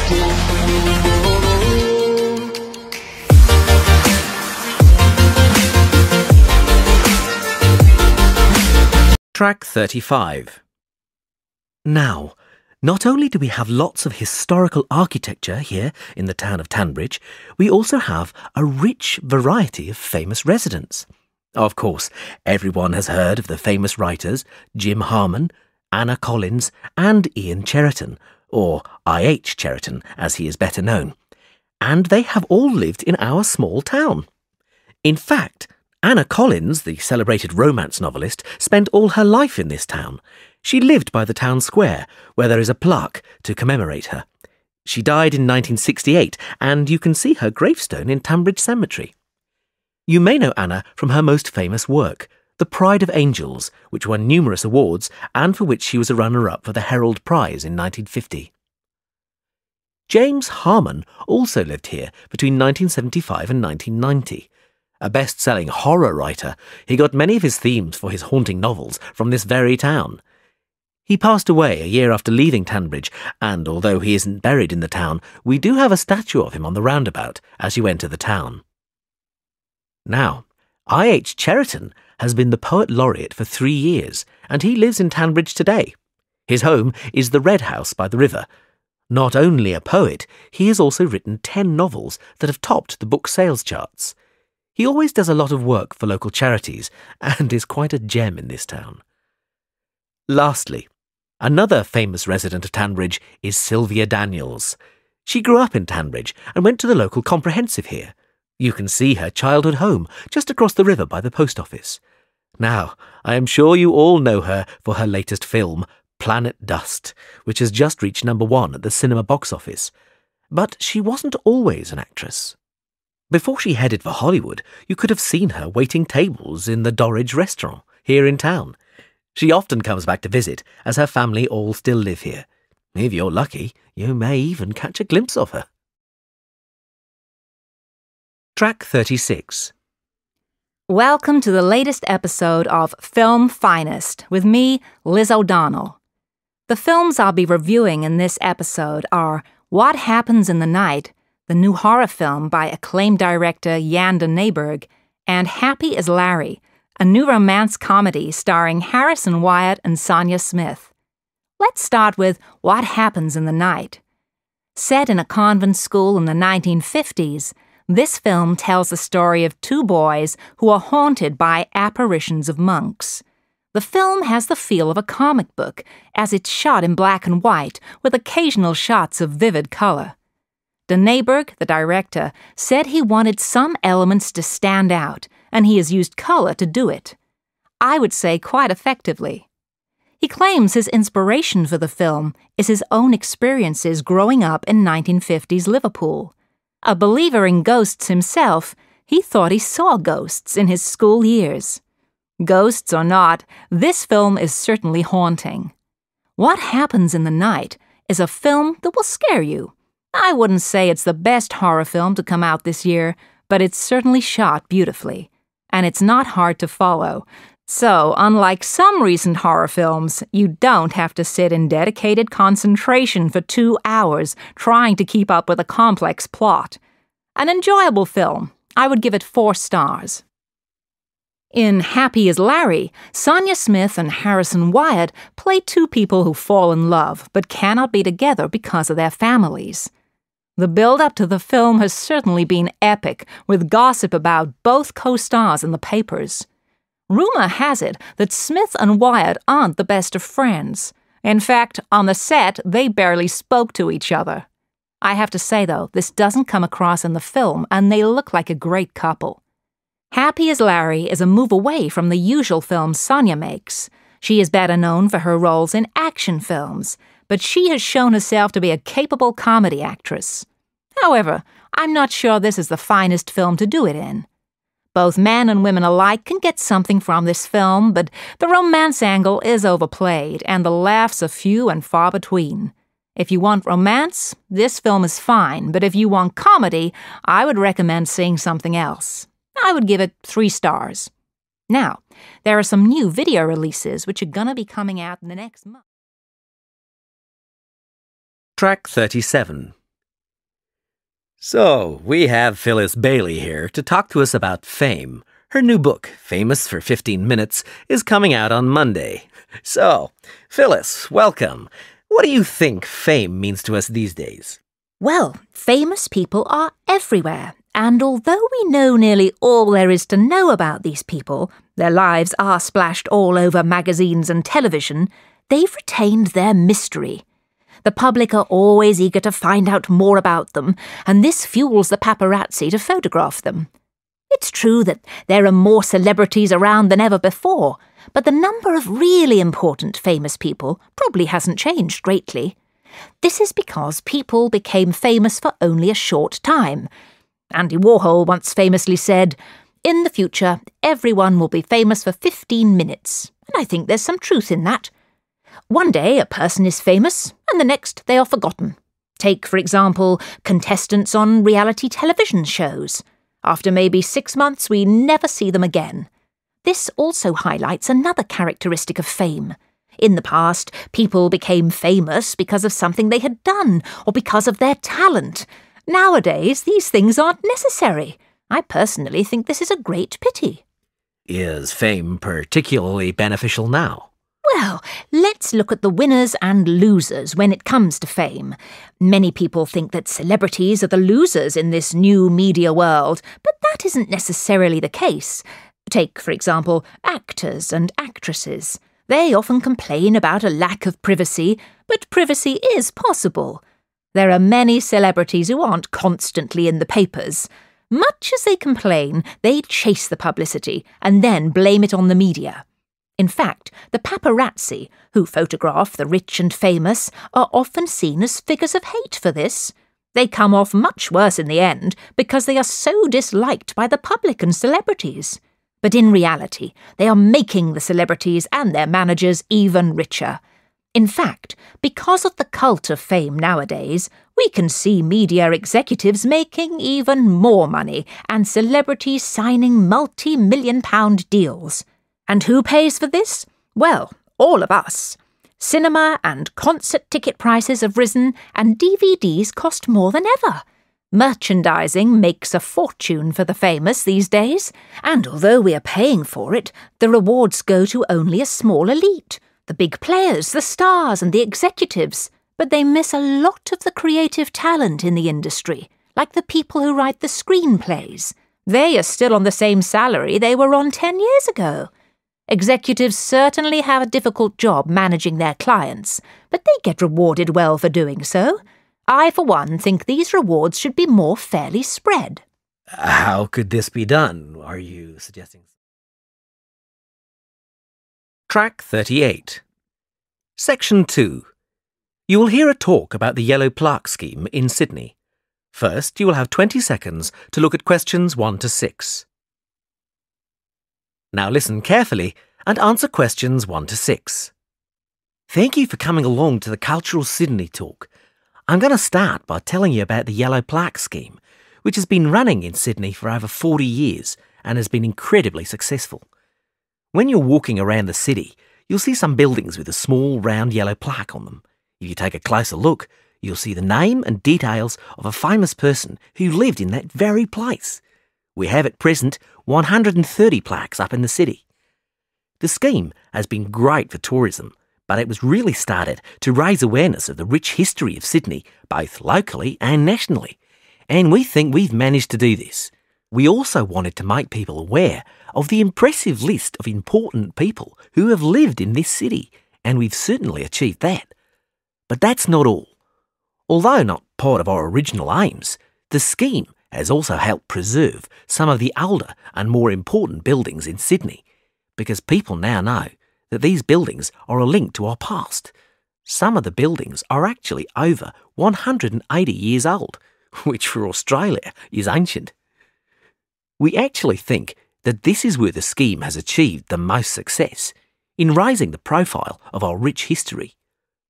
Track 35. Now, not only do we have lots of historical architecture here in the town of Tanbridge, we also have a rich variety of famous residents. Of course, everyone has heard of the famous writers Jim Harman, Anna Collins and Ian Cheriton, or I.H. Cheriton as he is better known, and they have all lived in our small town. In fact, Anna Collins, the celebrated romance novelist, spent all her life in this town. She lived by the town square, where there is a plaque to commemorate her. She died in 1968, and you can see her gravestone in Tanbridge Cemetery. You may know Anna from her most famous work, The Pride of Angels, which won numerous awards and for which she was a runner-up for the Herald Prize in 1950. James Harman also lived here between 1975 and 1990. A best-selling horror writer, he got many of his themes for his haunting novels from this very town. He passed away a year after leaving Tanbridge, and although he isn't buried in the town, we do have a statue of him on the roundabout as you enter the town. Now, I.H. Cheriton has been the Poet Laureate for 3 years, and he lives in Tanbridge today. His home is the Red House by the river. Not only a poet, he has also written 10 novels that have topped the book sales charts. He always does a lot of work for local charities and is quite a gem in this town. Lastly, another famous resident of Tanbridge is Sylvia Daniels. She grew up in Tanbridge and went to the local comprehensive here. You can see her childhood home just across the river by the post office. Now, I am sure you all know her for her latest film, Planet Dust, which has just reached #1 at the cinema box office. But she wasn't always an actress. Before she headed for Hollywood, you could have seen her waiting tables in the Dorridge restaurant here in town. She often comes back to visit, as her family all still live here. If you're lucky, you may even catch a glimpse of her. Track 36. Welcome to the latest episode of Film Finest with me, Liz O'Donnell. The films I'll be reviewing in this episode are What Happens in the Night, the new horror film by acclaimed director Jan de Nijberg, and Happy as Larry, a new romance comedy starring Harrison Wyatt and Sonia Smith. Let's start with What Happens in the Night. Set in a convent school in the 1950s, this film tells the story of 2 boys who are haunted by apparitions of monks. The film has the feel of a comic book, as it's shot in black and white with occasional shots of vivid color. De Nijberg, the director, said he wanted some elements to stand out, and he has used color to do it. I would say quite effectively. He claims his inspiration for the film is his own experiences growing up in 1950s Liverpool. A believer in ghosts himself, he thought he saw ghosts in his school years. Ghosts or not, this film is certainly haunting. What Happens in the Night is a film that will scare you. I wouldn't say it's the best horror film to come out this year, but it's certainly shot beautifully. And it's not hard to follow. So, unlike some recent horror films, you don't have to sit in dedicated concentration for 2 hours trying to keep up with a complex plot. An enjoyable film. I would give it 4 stars. In Happy as Larry, Sonia Smith and Harrison Wyatt play 2 people who fall in love but cannot be together because of their families. The build-up to the film has certainly been epic, with gossip about both co-stars in the papers. Rumor has it that Smith and Wyatt aren't the best of friends. In fact, on the set, they barely spoke to each other. I have to say, though, this doesn't come across in the film, and they look like a great couple. Happy as Larry is a move away from the usual films Sonia makes. She is better known for her roles in action films, but she has shown herself to be a capable comedy actress. However, I'm not sure this is the finest film to do it in. Both men and women alike can get something from this film, but the romance angle is overplayed, and the laughs are few and far between. If you want romance, this film is fine, but if you want comedy, I would recommend seeing something else. I would give it 3 stars. Now, there are some new video releases which are gonna be coming out in the next month. Track 37. So, we have Phyllis Bailey here to talk to us about fame. Her new book, Famous for 15 Minutes, is coming out on Monday. So, Phyllis, welcome. What do you think fame means to us these days? Well, famous people are everywhere, and although we know nearly all there is to know about these people, their lives are splashed all over magazines and television, they've retained their mystery. The public are always eager to find out more about them, and this fuels the paparazzi to photograph them. It's true that there are more celebrities around than ever before, but the number of really important famous people probably hasn't changed greatly. This is because people became famous for only a short time. Andy Warhol once famously said, "In the future, everyone will be famous for 15 minutes." And I think there's some truth in that. One day a person is famous, and the next they are forgotten. Take, for example, contestants on reality television shows. After maybe 6 months, we never see them again. This also highlights another characteristic of fame. In the past, people became famous because of something they had done or because of their talent. Nowadays, these things aren't necessary. I personally think this is a great pity. Is fame particularly beneficial now? Well, let's look at the winners and losers when it comes to fame. Many people think that celebrities are the losers in this new media world, but that isn't necessarily the case. Take, for example, actors and actresses. They often complain about a lack of privacy, but privacy is possible. There are many celebrities who aren't constantly in the papers. Much as they complain, they chase the publicity and then blame it on the media. In fact, the paparazzi, who photograph the rich and famous, are often seen as figures of hate for this. They come off much worse in the end because they are so disliked by the public and celebrities. But in reality, they are making the celebrities and their managers even richer. In fact, because of the cult of fame nowadays, we can see media executives making even more money and celebrities signing multi-million-pound deals. And who pays for this? Well, all of us. Cinema and concert ticket prices have risen, and DVDs cost more than ever. Merchandising makes a fortune for the famous these days, and although we are paying for it, the rewards go to only a small elite, the big players, the stars and the executives, but they miss a lot of the creative talent in the industry, like the people who write the screenplays. They are still on the same salary they were on 10 years ago. Executives certainly have a difficult job managing their clients, but they get rewarded well for doing so. I, for one, think these rewards should be more fairly spread. How could this be done, are you suggesting? Track 38. Section 2. You will hear a talk about the Yellow Plaque Scheme in Sydney. First, you will have 20 seconds to look at questions 1 to 6. Now listen carefully and answer questions 1 to 6. Thank you for coming along to the Cultural Sydney talk. I'm going to start by telling you about the Yellow Plaque Scheme, which has been running in Sydney for over 40 years and has been incredibly successful. When you're walking around the city, you'll see some buildings with a small round yellow plaque on them. If you take a closer look, you'll see the name and details of a famous person who lived in that very place. We have at present 130 plaques up in the city. The scheme has been great for tourism, but it was really started to raise awareness of the rich history of Sydney, both locally and nationally. And we think we've managed to do this. We also wanted to make people aware of the impressive list of important people who have lived in this city, and we've certainly achieved that. But that's not all. Although not part of our original aims, the scheme has also helped preserve some of the older and more important buildings in Sydney, because people now know that these buildings are a link to our past. Some of the buildings are actually over 180 years old, which for Australia is ancient. We actually think that this is where the scheme has achieved the most success, in raising the profile of our rich history.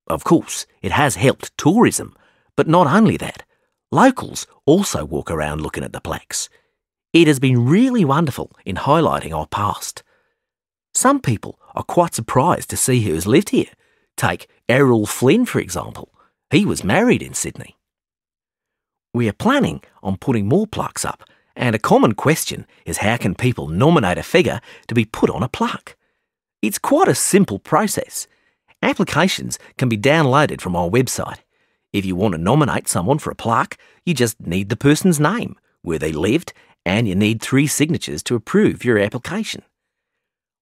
Of course, it has helped tourism, but not only that. Locals also walk around looking at the plaques. It has been really wonderful in highlighting our past. Some people are quite surprised to see who has lived here. Take Errol Flynn, for example. He was married in Sydney. We are planning on putting more plaques up, and a common question is how can people nominate a figure to be put on a plaque? It's quite a simple process. Applications can be downloaded from our website. If you want to nominate someone for a plaque, you just need the person's name, where they lived, and you need 3 signatures to approve your application.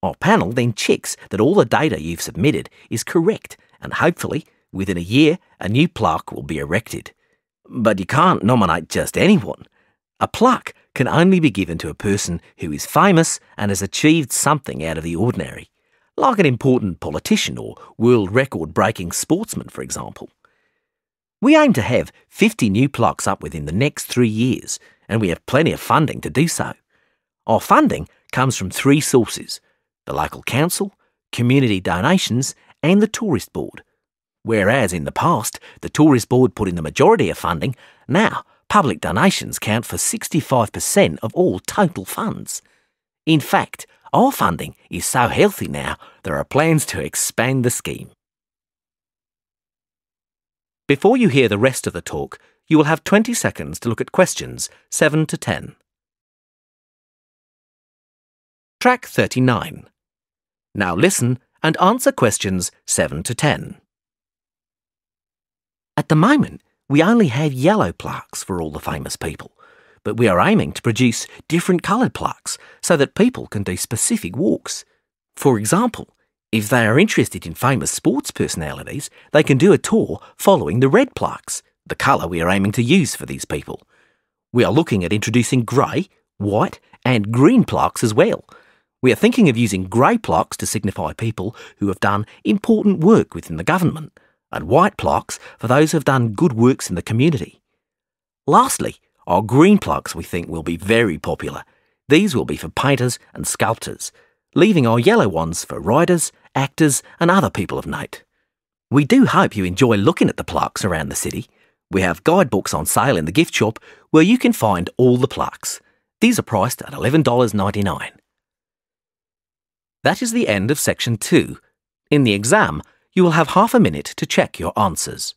Our panel then checks that all the data you've submitted is correct, and hopefully, within a year, a new plaque will be erected. But you can't nominate just anyone. A plaque can only be given to a person who is famous and has achieved something out of the ordinary, like an important politician or world record-breaking sportsman, for example. We aim to have 50 new plaques up within the next 3 years, and we have plenty of funding to do so. Our funding comes from 3 sources: the local council, community donations, and the tourist board. Whereas in the past, the tourist board put in the majority of funding, now public donations count for 65% of all total funds. In fact, our funding is so healthy now, there are plans to expand the scheme. Before you hear the rest of the talk, you will have 20 seconds to look at questions 7 to 10. Track 39. Now listen and answer questions 7 to 10. At the moment, we only have yellow plaques for all the famous people, but we are aiming to produce different coloured plaques so that people can do specific walks. For example, if they are interested in famous sports personalities, they can do a tour following the red plaques, the colour we are aiming to use for these people. We are looking at introducing grey, white and green plaques as well. We are thinking of using grey plaques to signify people who have done important work within the government, and white plaques for those who have done good works in the community. Lastly, our green plaques we think will be very popular. These will be for painters and sculptors, leaving our yellow ones for writers, actors and other people of note. We do hope you enjoy looking at the plaques around the city. We have guidebooks on sale in the gift shop where you can find all the plaques. These are priced at $11.99. That is the end of section 2. In the exam, you will have half a minute to check your answers.